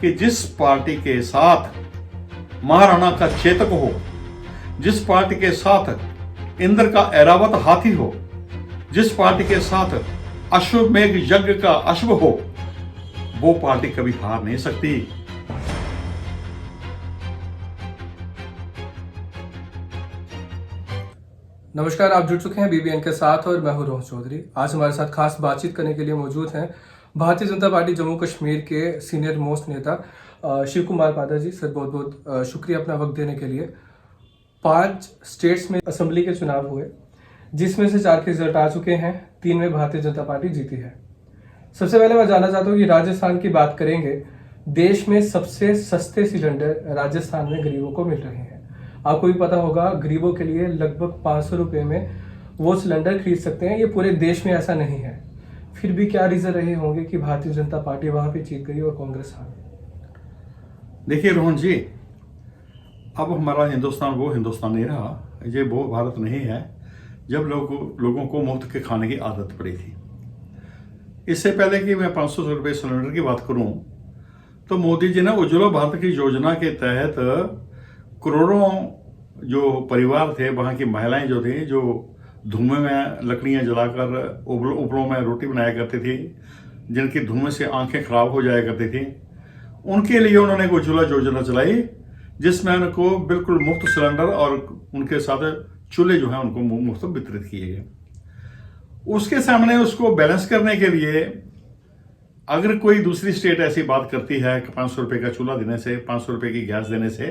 कि जिस पार्टी के साथ महाराणा का चेतक हो, जिस पार्टी के साथ इंद्र का ऐरावत हाथी हो, जिस पार्टी के साथ अश्वमेघ यज्ञ का अश्व हो, वो पार्टी कभी हार नहीं सकती। नमस्कार, आप जुड़ चुके हैं बीबीएन के साथ और मैं हूं रोहन चौधरी। आज हमारे साथ खास बातचीत करने के लिए मौजूद हैं भारतीय जनता पार्टी जम्मू कश्मीर के सीनियर मोस्ट नेता शिव कुमार पादा जी। सर, बहुत बहुत शुक्रिया अपना वक्त देने के लिए। 5 स्टेट्स में असेंबली के चुनाव हुए, जिसमें से 4 के रिजल्ट आ चुके हैं। 3 में भारतीय जनता पार्टी जीती है। सबसे पहले मैं जानना चाहता हूँ कि राजस्थान की बात करेंगे। देश में सबसे सस्ते सिलेंडर राजस्थान में गरीबों को मिल रहे हैं। आपको भी पता होगा, गरीबों के लिए लगभग 500 रुपये में वो सिलेंडर खरीद सकते हैं। ये पूरे देश में ऐसा नहीं है। फिर भी क्या रीजन रहे होंगे कि भारतीय जनता पार्टी वहां पे जीत गई और कांग्रेस हार? देखिए रोहन जी, अब हमारा हिंदुस्तान वो हिंदुस्तान नहीं रहा, ये वो भारत नहीं है जब लोगों को मुफ्त के खाने की आदत पड़ी थी। इससे पहले कि मैं 500 रुपये सिलेंडर की बात करूं, तो मोदी जी ने उज्ज्वला भारत की योजना के तहत करोड़ों जो परिवार थे, वहाँ की महिलाएं जो थी, जो धुएं में लकड़ियाँ जलाकर उपलों में रोटी बनाया करती थी, जिनकी धुएं से आंखें खराब हो जाया करती थी, उनके लिए उन्होंने एक उज्ज्वला योजना चलाई, जिसमें उनको बिल्कुल मुफ्त सिलेंडर और उनके साथ चूल्हे जो हैं उनको मुफ्त वितरित किए गए। उसके सामने उसको बैलेंस करने के लिए अगर कोई दूसरी स्टेट ऐसी बात करती है कि 500 रुपये का चूल्हा देने से, 500 रुपये की गैस देने से,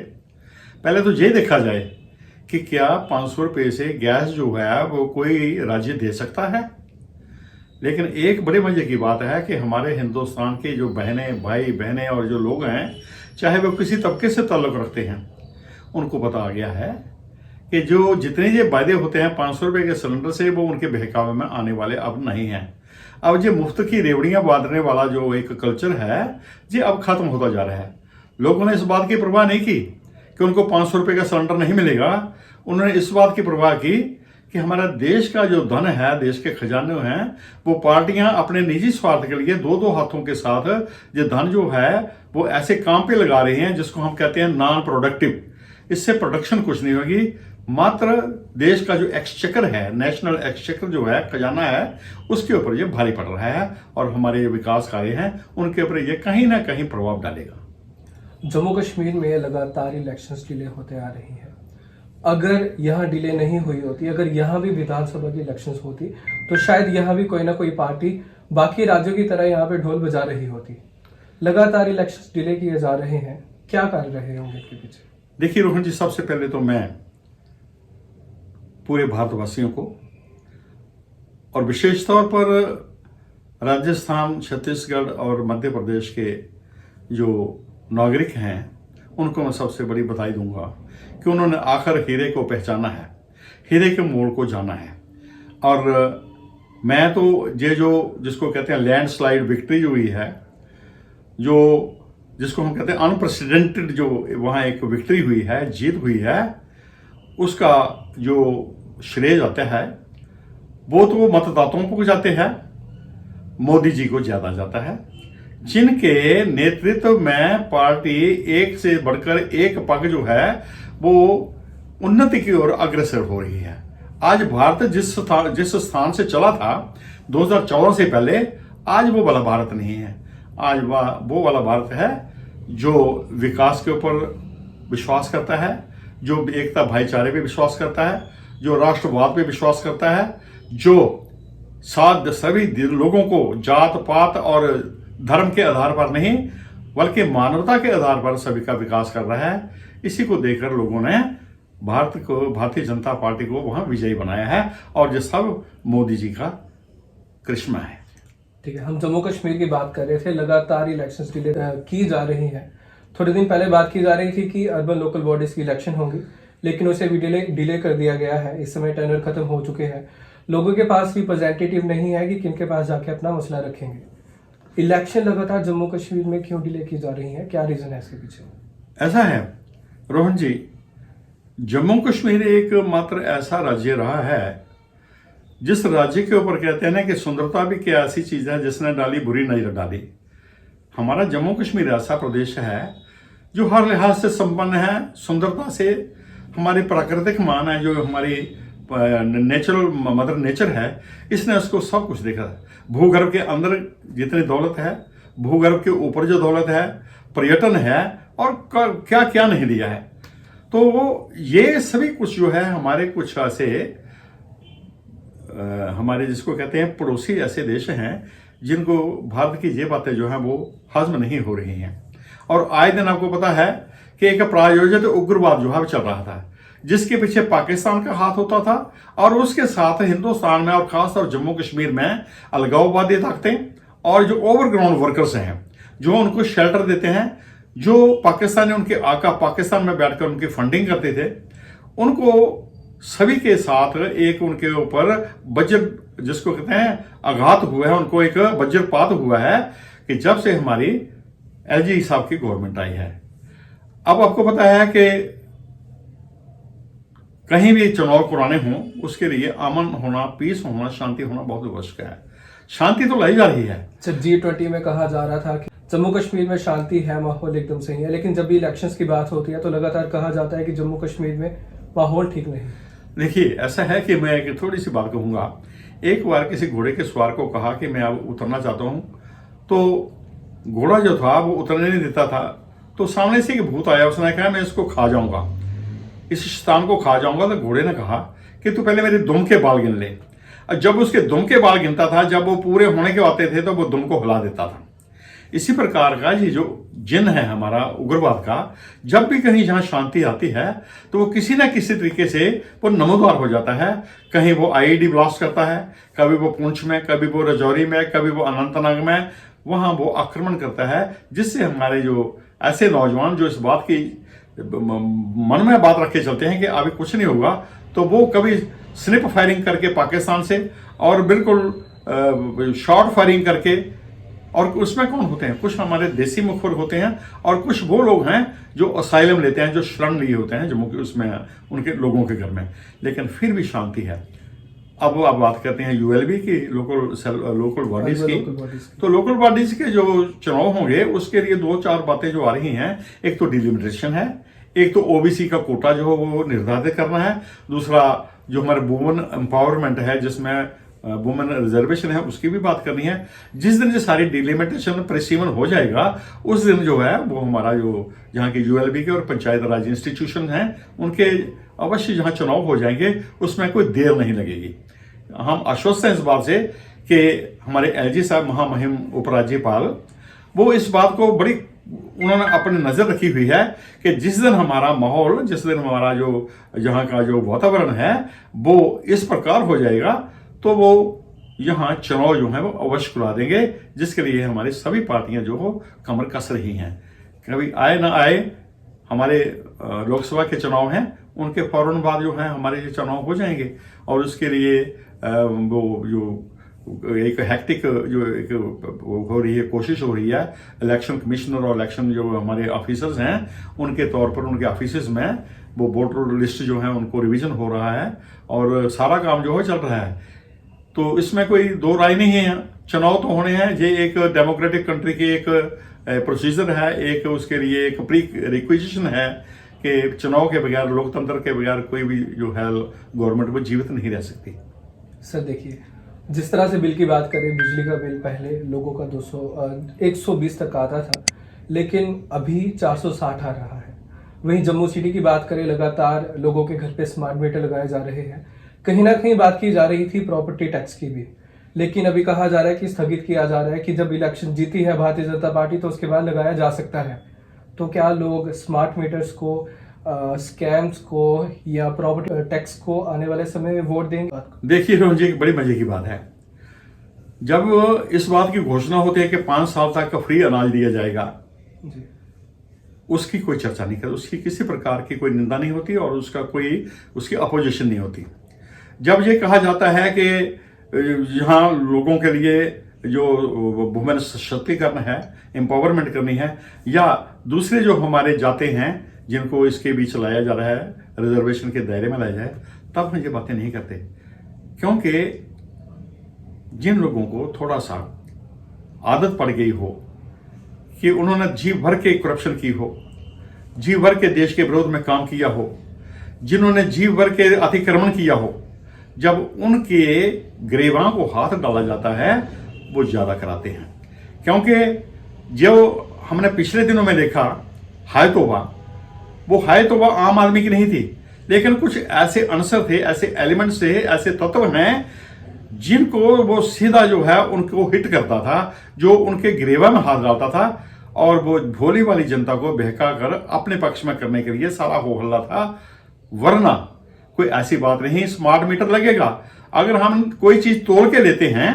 पहले तो ये देखा जाए कि क्या 500 रुपये से गैस जो है वो कोई राज्य दे सकता है। लेकिन एक बड़े मजे की बात है कि हमारे हिंदुस्तान के जो भाई बहनें और जो लोग हैं, चाहे वो किसी तबके से ताल्लुक़ रखते हैं, उनको पता आ गया है कि जो जितने ये वायदे होते हैं 500 रुपये के सिलेंडर से, वो उनके बहकावे में आने वाले अब नहीं हैं। अब ये मुफ्त की रेवड़ियाँ बांटने वाला जो एक कल्चर है, ये अब खत्म होता जा रहा है। लोगों ने इस बात की परवाह नहीं की कि उनको 500 रुपये का सिलेंडर नहीं मिलेगा। उन्होंने इस बात की परवाह की कि हमारा देश का जो धन है, देश के खजाने हैं, वो पार्टियां अपने निजी स्वार्थ के लिए 2-2 हाथों के साथ ये धन जो है वो ऐसे काम पे लगा रही हैं जिसको हम कहते हैं नॉन प्रोडक्टिव। इससे प्रोडक्शन कुछ नहीं होगी, मात्र देश का जो एक्सचेकर है, नेशनल एक्सचेकर जो है, खजाना है, उसके ऊपर ये भारी पड़ रहा है और हमारे जो विकास कार्य हैं उनके ऊपर ये कहीं ना कहीं प्रभाव डालेगा। जम्मू कश्मीर में लगातार इलेक्शंस डिले होते आ रही हैं। अगर यहाँ डिले नहीं हुई होती, अगर यहाँ भी विधानसभा की इलेक्शंस होती, तो शायद यहाँ भी कोई ना कोई पार्टी बाकी राज्यों की तरह यहाँ पे ढोल बजा रही होती। लगातार इलेक्शंस डिले किए जा रहे हैं, क्या कर रहे होंगे इसके पीछे? देखिए रोहन जी, सबसे पहले तो मैं पूरे भारतवासियों को और विशेष तौर पर राजस्थान, छत्तीसगढ़ और मध्य प्रदेश के जो नागरिक हैं, उनको मैं सबसे बड़ी बधाई दूंगा कि उन्होंने आखिर हीरे को पहचाना है, हीरे के मोड़ को जाना है। और मैं तो ये जो जिसको कहते हैं लैंडस्लाइड विक्ट्री जो हुई है, जो जिसको हम कहते हैं अनप्रेसिडेंटेड जो वहाँ एक विक्ट्री हुई है, जीत हुई है, उसका जो श्रेय जाता है वो तो मतदाताओं को जाते हैं, मोदी जी को ज़्यादा जाता है, जिनके नेतृत्व में पार्टी एक से बढ़कर एक पग जो है वो उन्नति की ओर अग्रसर हो रही है। आज भारत जिस स्थान से चला था 2014 से पहले, आज वो वाला भारत नहीं है। आज वो वाला भारत है जो विकास के ऊपर विश्वास करता है, जो एकता भाईचारे पे विश्वास करता है, जो राष्ट्रवाद पे विश्वास करता है, जो साथ सभी लोगों को जात पात और धर्म के आधार पर नहीं बल्कि मानवता के आधार पर सभी का विकास कर रहा है। इसी को देखकर लोगों ने भारतीय जनता पार्टी को वहां विजयी बनाया है और ये सब मोदी जी का करिश्मा है। ठीक है, हम जम्मू कश्मीर की बात कर रहे थे। लगातार इलेक्शंस डिले की जा रही हैं। थोड़े दिन पहले बात की जा रही थी कि अर्बन लोकल बॉडीज की इलेक्शन होंगी, लेकिन उसे भी डिले कर दिया गया है। इस समय टेंडर खत्म हो चुके हैं। लोगों के पास रिप्रेजेंटेटिव नहीं है कि किनके पास जाके अपना मसला रखेंगे। इलेक्शन लगातार जम्मू कश्मीर में क्यों डिले की जा रही है, क्या रीजन है इसके पीछे? ऐसा है रोहन जी, जम्मू कश्मीर एक मात्र ऐसा राज्य रहा है जिस राज्य के ऊपर कहते हैं ना कि सुंदरता भी क्या ऐसी चीज है जिसने डाली बुरी नजर डाली। हमारा जम्मू कश्मीर ऐसा प्रदेश है जो हर लिहाज से संपन्न है, सुंदरता से। हमारी प्राकृतिक मान है, जो हमारी नेचुरल मदर नेचर है, इसने उसको सब कुछ देखा है। भूगर्भ के अंदर जितनी दौलत है, भूगर्भ के ऊपर जो दौलत है, पर्यटन है, और क्या क्या नहीं दिया है। तो ये सभी कुछ जो है हमारे कुछ ऐसे हमारे जिसको कहते हैं पड़ोसी ऐसे देश हैं जिनको भारत की ये बातें जो हैं वो हजम नहीं हो रही हैं। और आए दिन आपको पता है कि एक प्रायोजित उग्रवाद जो है वो चल रहा था, जिसके पीछे पाकिस्तान का हाथ होता था, और उसके साथ हिंदुस्तान में और खासतौर जम्मू कश्मीर में अलगाववादी ताकतें और जो ओवरग्राउंड वर्कर्स हैं जो उनको शेल्टर देते हैं, जो पाकिस्तानी उनके आका पाकिस्तान में बैठकर उनकी फंडिंग करते थे, उनको सभी के साथ एक उनके ऊपर वज्र जिसको कहते हैं आघात हुआ है, उनको एक वज्रपात हुआ है कि जब से हमारी एलजी साहब की गवर्नमेंट आई है। अब आपको पता है कि कहीं भी चुनाव कराने हों उसके लिए अमन होना, पीस होना, शांति होना बहुत आवश्यक है। शांति तो लाई जा रही है। सर, G20 में कहा जा रहा था कि जम्मू कश्मीर में शांति है, माहौल एकदम सही है, लेकिन जब भी इलेक्शंस की बात होती है तो लगातार कहा जाता है कि जम्मू कश्मीर में माहौल ठीक नहीं। देखिए, ऐसा है कि मैं एक थोड़ी सी बात कहूंगा। एक बार किसी घोड़े के सवार को कहा कि मैं अब उतरना चाहता हूं, तो घोड़ा जो था वो उतरने नहीं देता था। तो सामने से एक भूत आया, उसने कहा मैं इसको खा जाऊंगा, इस शैतान को खा जाऊंगा। तो घोड़े ने कहा कि तू पहले मेरे दुम के बाल गिन ले। और जब उसके दुम के बाल गिनता था, जब वो पूरे होने के आते थे तो वो दुम को हिला देता था। इसी प्रकार का ये जो जिन है हमारा उग्रवाद का, जब भी कहीं जहां शांति आती है तो वो किसी ना किसी तरीके से वो नमोदार हो जाता है। कहीं वो आईईडी ब्लास्ट करता है, कभी वो पुंछ में, कभी वो राजौरी में, कभी वो अनंतनाग में, वहां वो आक्रमण करता है, जिससे हमारे जो ऐसे नौजवान जो इस बात की मन में बात रखे चलते हैं कि अभी कुछ नहीं होगा, तो वो कभी स्निप फायरिंग करके पाकिस्तान से, और बिल्कुल शॉर्ट फायरिंग करके। और उसमें कौन होते हैं? कुछ हमारे देसी मुखर होते हैं, और कुछ वो लोग हैं जो असाइलम लेते हैं, जो शरण लिए होते हैं जम्मू के उसमें उनके लोगों के घर में, लेकिन फिर भी शांति है। अब आप बात करते हैं यूएलबी की, लोकल बॉडीज की। तो लोकल बॉडीज के जो चुनाव होंगे उसके लिए दो चार बातें जो आ रही हैं। एक तो डिलिमिटेशन है, एक तो ओबीसी का कोटा जो है वो निर्धारित करना है, दूसरा जो हमारे वुमेन एम्पावरमेंट है जिसमें वुमेन रिजर्वेशन है उसकी भी बात करनी है। जिस दिन ये सारी डिलिमिटेशन प्रेसीवन हो जाएगा उस दिन जो है वो हमारा जो जहाँ के यूएलबी के और पंचायत राज इंस्टीट्यूशन हैं उनके अवश्य जहाँ चुनाव हो जाएंगे उसमें कोई देर नहीं लगेगी। हम आश्वस्त हैं इस बात से कि हमारे एलजी साहब महामहिम उपराज्यपाल वो इस बात को बड़ी उन्होंने अपनी नजर रखी हुई है कि जिस दिन हमारा माहौल, जिस दिन हमारा जो यहाँ का जो वातावरण है वो इस प्रकार हो जाएगा तो वो यहाँ चुनाव जो है वो अवश्य बुला देंगे, जिसके लिए हमारी सभी पार्टियां जो हो कमर कस रही हैं। कभी आए ना आए हमारे लोकसभा के चुनाव हैं, उनके फौरन बाद जो है हमारे ये चुनाव हो जाएंगे, और उसके लिए वो जो एक हैक्टिक जो एक हो रही है, कोशिश हो रही है इलेक्शन कमिश्नर और इलेक्शन जो हमारे ऑफिसर्स हैं उनके तौर पर उनके ऑफिस में वो वोटर लिस्ट जो है उनको रिवीजन हो रहा है, और सारा काम जो है चल रहा है। तो इसमें कोई दो राय नहीं है, चुनाव तो होने हैं। ये एक डेमोक्रेटिक कंट्री की एक प्रोसीजर है, एक उसके लिए एक प्री रिक्विजिशन है कि चुनाव के बगैर, लोकतंत्र के बगैर कोई भी जो है गवर्नमेंट वो जीवित नहीं रह सकती। सर देखिए, जिस तरह से बिल की बात करें, बिजली का बिल पहले लोगों का 120 तक आता था, लेकिन अभी 460 आ रहा है। वहीं जम्मू सिटी की बात करें, लगातार लोगों के घर पे स्मार्ट मीटर लगाए जा रहे हैं। कहीं ना कहीं बात की जा रही थी प्रॉपर्टी टैक्स की भी, लेकिन अभी कहा जा रहा है कि स्थगित किया जा रहा है कि जब इलेक्शन जीती है भारतीय जनता पार्टी तो उसके बाद लगाया जा सकता है। तो क्या लोग स्मार्ट मीटर्स को, स्कैम्स को या प्रॉपर्टी टैक्स को आने वाले समय में वोट देंगे? देखिए रोहन जी, एक बड़ी मजे की बात है, जब इस बात की घोषणा होती है कि 5 साल तक का फ्री अनाज दिया जाएगा जी, उसकी कोई चर्चा नहीं करती, उसकी किसी प्रकार की कोई निंदा नहीं होती और उसका कोई उसकी अपोजिशन नहीं होती। जब ये कहा जाता है कि यहाँ लोगों के लिए जो वुमेन सशक्तिकरण है, एम्पावरमेंट करनी है, या दूसरे जो हमारे जाते हैं जिनको इसके बीच लाया जा रहा है, रिजर्वेशन के दायरे में लाया जाए, तब हम ये बातें नहीं करते। क्योंकि जिन लोगों को थोड़ा सा आदत पड़ गई हो कि उन्होंने जी भर के करप्शन की हो, जी भर के देश के विरोध में काम किया हो, जिन्होंने जी भर के अतिक्रमण किया हो, जब उनके गिरबां को हाथ डाला जाता है वो ज़्यादा कराते हैं। क्योंकि जो हमने पिछले दिनों में देखा हाय तौबा, वो हाय तौबा आम आदमी की नहीं थी, लेकिन कुछ ऐसे अनसर थे, ऐसे एलिमेंट्स थे, ऐसे तत्व हैं जिनको वो सीधा जो है उनको हिट करता था, जो उनके गिरेबा में हाथ डालता था और वो भोली वाली जनता को बहका कर अपने पक्ष में करने के लिए सारा हो हल्ला था। वरना कोई ऐसी बात नहीं, स्मार्ट मीटर लगेगा, अगर हम कोई चीज तोड़ के लेते हैं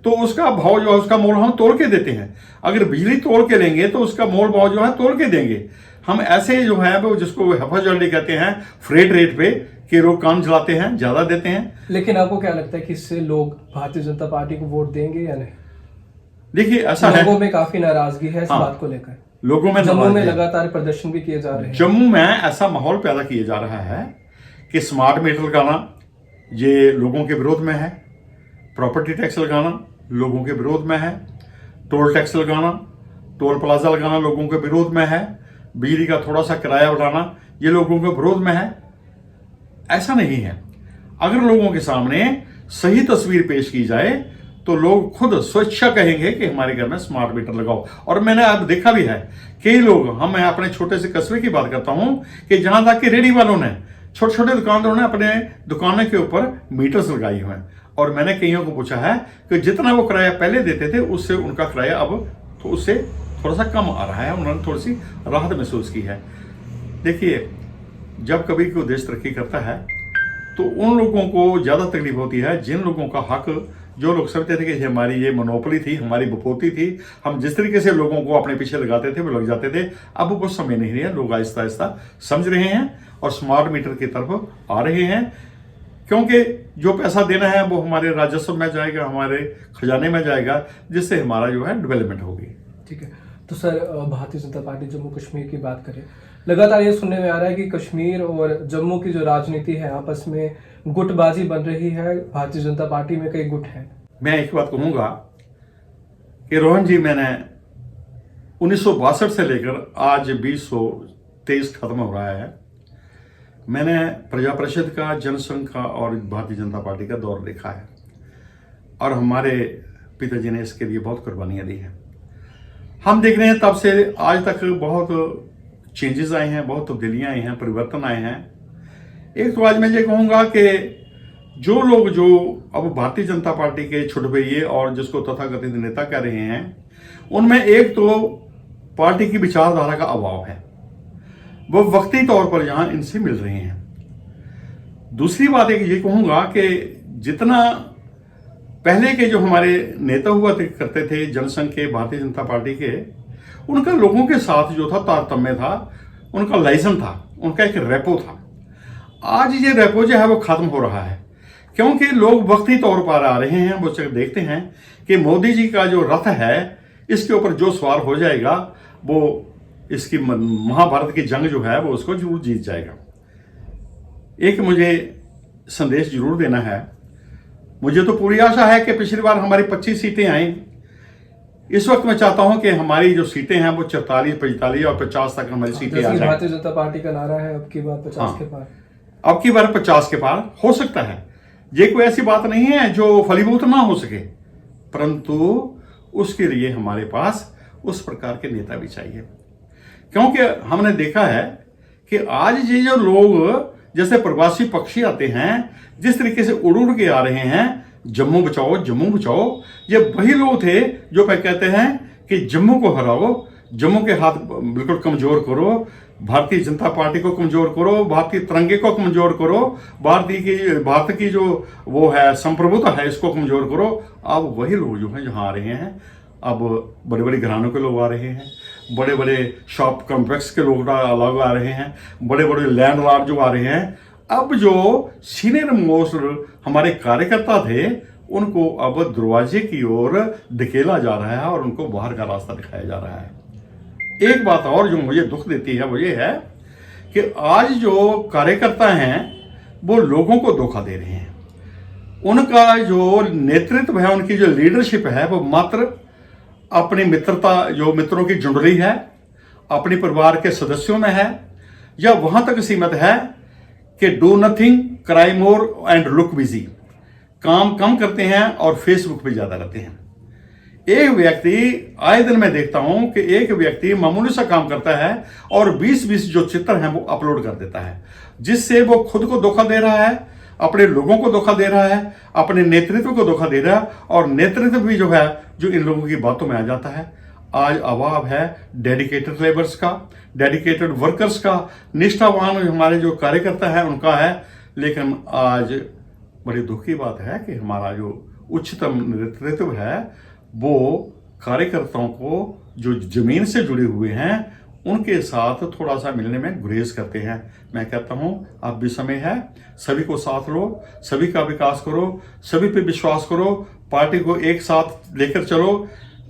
तो उसका भाव जो है उसका मोल हम तोड़ के देते हैं, अगर बिजली तोड़ के लेंगे तो उसका मोल भाव जो है तोड़ के देंगे। हम ऐसे जो है वो जिसको हेफाजत कहते हैं फ्रेट रेट पे कि लोग काम चलाते हैं, ज्यादा देते हैं। लेकिन आपको क्या लगता है कि इससे लोग भारतीय जनता पार्टी को वोट देंगे या नहीं? देखिए ऐसा है, लोगों में काफी नाराजगी है इस बात को लेकर, लोगों में जम्मू में लगातार प्रदर्शन भी किए जा रहे हैं। जम्मू में ऐसा माहौल पैदा किया जा रहा है कि स्मार्ट मीटर लगाना ये लोगों के विरोध में है, प्रॉपर्टी टैक्स लगाना लोगों के विरोध में है, टोल टैक्स लगाना, टोल प्लाजा लगाना लोगों के विरोध में है, बिजली का थोड़ा सा किराया बढ़ाना ये लोगों के विरोध में है। ऐसा नहीं है, अगर लोगों के सामने सही तस्वीर पेश की जाए तो लोग खुद स्वेच्छा कहेंगे कि हमारे घर में स्मार्ट मीटर लगाओ। और मैंने अब देखा भी है कई लोग, मैं अपने छोटे से कस्बे की बात करता हूं कि जहां तक कि रेडी वालों ने, छोटे छोटे दुकानदारों ने अपने दुकानों के ऊपर मीटर्स लगाई हुए हैं, और मैंने कईयों को पूछा है कि जितना वो किराया पहले देते थे उससे उनका किराया अब तो उससे थोड़ा सा कम आ रहा है, उन्होंने थोड़ी सी राहत महसूस की है। देखिए जब कभी कोई देश तरक्की करता है तो उन लोगों को ज़्यादा तकलीफ होती है जिन लोगों का हक, जो लोग समझते थे कि हमारी ये मोनोपोली थी, हमारी बपोती थी, हम जिस तरीके से लोगों को अपने पीछे लगाते थे वो लग जाते थे। अब वो समय नहीं है, लोग आहिस्ता आहिस्ता समझ रहे हैं और स्मार्ट मीटर की तरफ आ रहे हैं, क्योंकि जो पैसा देना है वो हमारे राजस्व में जाएगा, हमारे खजाने में जाएगा, जिससे हमारा जो है डेवलपमेंट होगी। ठीक है, तो सर भारतीय जनता पार्टी जम्मू कश्मीर की बात करें, लगातार ये सुनने में आ रहा है कि कश्मीर और जम्मू की जो राजनीति है आपस में गुटबाजी बन रही है, भारतीय जनता पार्टी में कई गुट हैं। मैं एक बात कहूंगा कि रोहन जी, मैंने 1962 से लेकर आज 2023 खत्म हो रहा है, मैंने प्रजा परिषद का, जनसंघ का और भारतीय जनता पार्टी का दौर देखा है, और हमारे पिताजी ने इसके लिए बहुत कुर्बानियां दी हैं। हम देख रहे हैं तब से आज तक बहुत चेंजेस आए हैं, बहुत तब्दीलियां आई हैं, परिवर्तन आए हैं। एक तो आज मैं ये कहूंगा कि जो लोग जो अब भारतीय जनता पार्टी के छुटभइये और जिसको तथाकथित नेता कह रहे हैं, उनमें एक तो पार्टी की विचारधारा का अभाव है, वो वक्ती तौर पर यहां इनसे मिल रहे हैं। दूसरी बात एक ये कहूंगा कि जितना पहले के जो हमारे नेता हुआ करते थे जनसंघ के, भारतीय जनता पार्टी के, उनका लोगों के साथ जो था तारतम्य था, उनका लाइसेंस था, उनका एक रेपो था। आज ये रेपो जो है वो खत्म हो रहा है, क्योंकि लोग वक्ती तौर पर आ रहे हैं, वो देखते हैं कि मोदी जी का जो रथ है इसके ऊपर जो सवार हो जाएगा वो इसकी महाभारत की जंग जो है वो उसको जरूर जीत जाएगा। एक मुझे संदेश जरूर देना है, मुझे तो पूरी आशा है कि पिछली बार हमारी 25 सीटें आई, इस वक्त मैं चाहता हूं कि हमारी जो सीटें हैं वो 44, 45 और 50 तक हमारी सीटें आ जाएं। भारतीय जनता पार्टी का नारा है अब की बार 50 के पार, अब की बार 50 के पार हो सकता है। ये कोई ऐसी बात नहीं है जो फलीभूत ना हो सके, परंतु उसके लिए हमारे पास उस प्रकार के नेता भी चाहिए, क्योंकि हमने देखा है कि आज ये जो लोग जैसे प्रवासी पक्षी आते हैं, जिस तरीके से उड़ उड़ के आ रहे हैं, जम्मू बचाओ जम्मू बचाओ, ये वही लोग थे जो कहते हैं कि जम्मू को हराओ, जम्मू के हाथ बिल्कुल कमजोर करो, भारतीय जनता पार्टी को कमजोर करो, भारतीय तिरंगे को कमजोर करो, भारत की जो वो है संप्रभुता है इसको कमजोर करो। अब वही लोग जो हैं जहाँ आ रहे हैं, अब बड़े बड़े घरानों के लोग आ रहे हैं, बड़े बड़े शॉप कॉम्प्लेक्स के लोग आ रहे हैं, बड़े बड़े लैंडलॉर्ड जो आ रहे हैं। अब जो सीनियर मोस्ट हमारे कार्यकर्ता थे उनको अब दरवाजे की ओर धकेला जा रहा है और उनको बाहर का रास्ता दिखाया जा रहा है। एक बात और जो मुझे दुख देती है वो ये है कि आज जो कार्यकर्ता हैं वो लोगों को धोखा दे रहे हैं। उनका जो नेतृत्व है, उनकी जो लीडरशिप है वो मात्र अपनी मित्रता जो मित्रों की जुंडली है अपने परिवार के सदस्यों में है, या वहां तक सीमित है कि do nothing, cry more and look busy, काम कम करते हैं और फेसबुक पे ज्यादा रहते हैं। एक व्यक्ति, आए दिन मैं देखता हूं कि एक व्यक्ति मामूली सा काम करता है और 20-20 जो चित्र हैं वो अपलोड कर देता है, जिससे वो खुद को धोखा दे रहा है, अपने लोगों को धोखा दे रहा है, अपने नेतृत्व को धोखा दे रहा है, और नेतृत्व भी जो है जो इन लोगों की बातों में आ जाता है। आज अभाव है डेडिकेटेड लेबर्स का, डेडिकेटेड वर्कर्स का, निष्ठावान हमारे जो कार्यकर्ता है उनका है। लेकिन आज बड़ी दुख की बात है कि हमारा जो उच्चतम नेतृत्व है वो कार्यकर्ताओं को जो जमीन से जुड़े हुए हैं उनके साथ थोड़ा सा मिलने में गुरेज करते हैं। मैं कहता हूं अब भी समय है, सभी को साथ लो, सभी का विकास करो, सभी पे विश्वास करो, पार्टी को एक साथ लेकर चलो।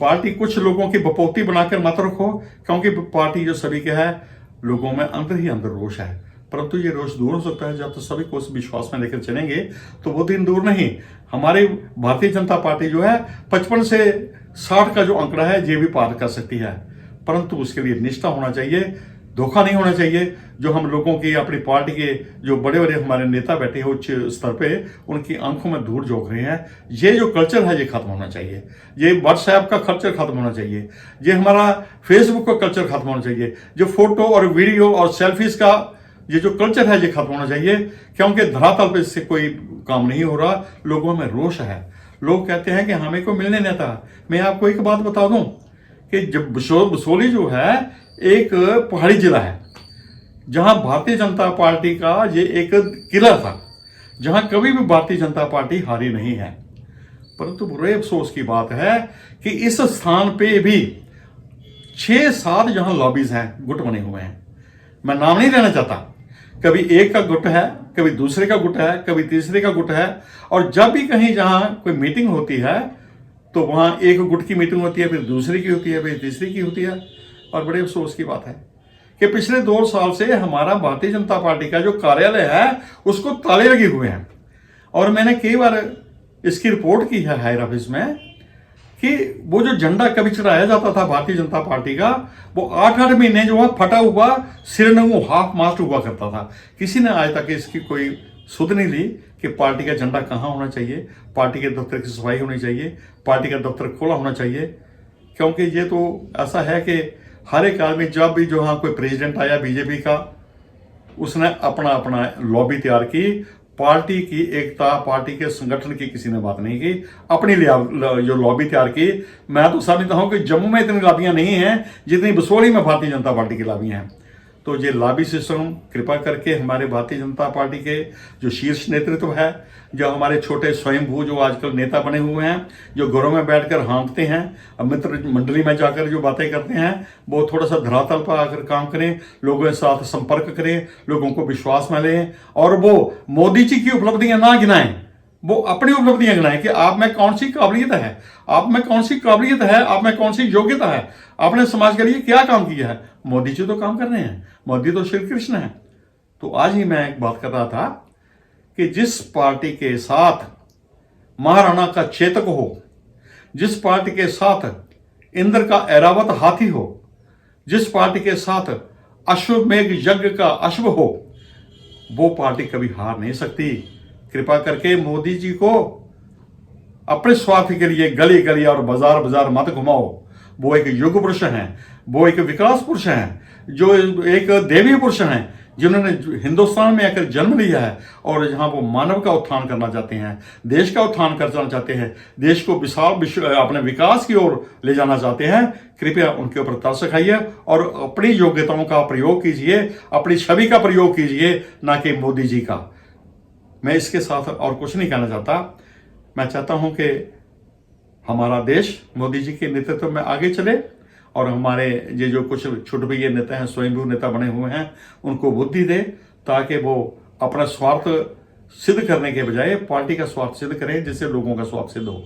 पार्टी कुछ लोगों की बपौती बनाकर मत रखो, क्योंकि पार्टी जो सभी के है, लोगों में अंदर ही अंदर रोष है, परंतु ये रोष दूर हो सकता है जब तो सभी को उस विश्वास में लेकर चलेंगे, तो वो दिन दूर नहीं। हमारी भारतीय जनता पार्टी जो है 55 से 60 का जो आंकड़ा है ये भी पार कर सकती है, परंतु उसके लिए निष्ठा होना चाहिए, धोखा नहीं होना चाहिए। जो हम लोगों की अपनी पार्टी के जो बड़े बड़े हमारे नेता बैठे हैं उच्च स्तर पे, उनकी आंखों में धूल झोंक रहे हैं, ये जो कल्चर है ये खत्म होना चाहिए। ये व्हाट्सएप का कल्चर खत्म होना चाहिए, ये हमारा फेसबुक का कल्चर खत्म होना चाहिए, जो फोटो और वीडियो और सेल्फीज का ये जो कल्चर है ये खत्म होना चाहिए, क्योंकि धरातल पे इससे कोई काम नहीं हो रहा। लोगों में रोष है, लोग कहते हैं कि हमें को मिलने नहीं था। मैं आपको एक बात बता दूं कि जब बसोली जो है एक पहाड़ी जिला है जहां भारतीय जनता पार्टी का ये एक किला था, जहां कभी भी भारतीय जनता पार्टी हारी नहीं है, परंतु बुरे अफसोस की बात है कि इस स्थान पे भी 6-7 जहां लॉबीज हैं, गुट बने हुए हैं। मैं नाम नहीं लेना चाहता, कभी एक का गुट है, कभी दूसरे का गुट है, कभी तीसरे का गुट है, और जब भी कहीं जहां कोई मीटिंग होती है तो वहां एक गुट की मीटिंग होती है, फिर दूसरे की होती है, फिर तीसरी की होती है। और बड़े अफसोस की बात है कि पिछले 2 साल से हमारा भारतीय जनता पार्टी का जो कार्यालय है उसको ताले लगे हुए हैं, और मैंने कई बार इसकी रिपोर्ट की है हायर ऑफिस में कि वो जो झंडा कभी चढ़ाया जाता था भारतीय जनता पार्टी का, वो 8-8 महीने जो है फटा हुआ सिरनगू हाफ मास्ट हुआ करता था। किसी ने आज तक इसकी कोई सुध नहीं ली कि पार्टी का झंडा कहाँ होना चाहिए, पार्टी के दफ्तर की सफाई होनी चाहिए, पार्टी का दफ्तर खोला होना चाहिए। क्योंकि ये तो ऐसा है कि हर एक आदमी, जब भी जो हाँ कोई प्रेसिडेंट आया बीजेपी का, उसने अपना अपना लॉबी तैयार की, पार्टी की एकता, पार्टी के संगठन की किसी ने बात नहीं की, अपनी जो लॉबी तैयार की। मैं तो समझता हूं कि जम्मू में इतनी लॉबियां नहीं हैं जितनी बसोली में भारतीय जनता पार्टी की लॉबियां हैं। तो ये लॉबी सिस्टम कृपा करके हमारे भारतीय जनता पार्टी के जो शीर्ष नेतृत्व है, जो हमारे छोटे स्वयंभू जो आजकल नेता बने हुए हैं, जो घरों में बैठकर हाँकते हैं, अब मित्र मंडली में जाकर जो बातें करते हैं, वो थोड़ा सा धरातल पर आकर काम करें, लोगों के साथ संपर्क करें, लोगों को विश्वास में लें, और वो मोदी जी की उपलब्धियां ना गिनाएं, वो अपनी उपलब्धियां गिनाएं कि आप में कौन सी काबिलियत है, आप में कौन सी काबिलियत है, आप में कौन सी योग्यता है, आपने समाज के लिए क्या काम किया है। मोदी जी तो काम कर रहे हैं, मोदी तो श्री कृष्ण है। तो आज ही मैं एक बात कर रहा था कि जिस पार्टी के साथ महाराणा का चेतक हो, जिस पार्टी के साथ इंद्र का ऐरावत हाथी हो, जिस पार्टी के साथ अश्वमेघ यज्ञ का अश्व हो, वो पार्टी कभी हार नहीं सकती। कृपा करके मोदी जी को अपने स्वार्थ के लिए गली गली और बाजार बाजार मत घुमाओ। वो एक युग पुरुष हैं, वो एक विकास पुरुष हैं, जो एक देवी पुरुष हैं, जिन्होंने हिंदुस्तान में आकर जन्म लिया है, और जहां वो मानव का उत्थान करना चाहते हैं, देश का उत्थान करना चाहते हैं, देश को विशाल अपने विकास की ओर ले जाना चाहते हैं। कृपया उनके ऊपर तरस खाइए और अपनी योग्यताओं का प्रयोग कीजिए, अपनी छवि का प्रयोग कीजिए, ना कि मोदी जी का। मैं इसके साथ और कुछ नहीं कहना चाहता। मैं चाहता हूं कि हमारा देश मोदी जी के नेतृत्व में आगे चले, और हमारे ये जो कुछ छुटभैये नेता हैं, स्वयंभू नेता बने हुए हैं, उनको बुद्धि दे, ताकि वो अपना स्वार्थ सिद्ध करने के बजाय पार्टी का स्वार्थ सिद्ध करें, जिससे लोगों का स्वार्थ सिद्ध हो।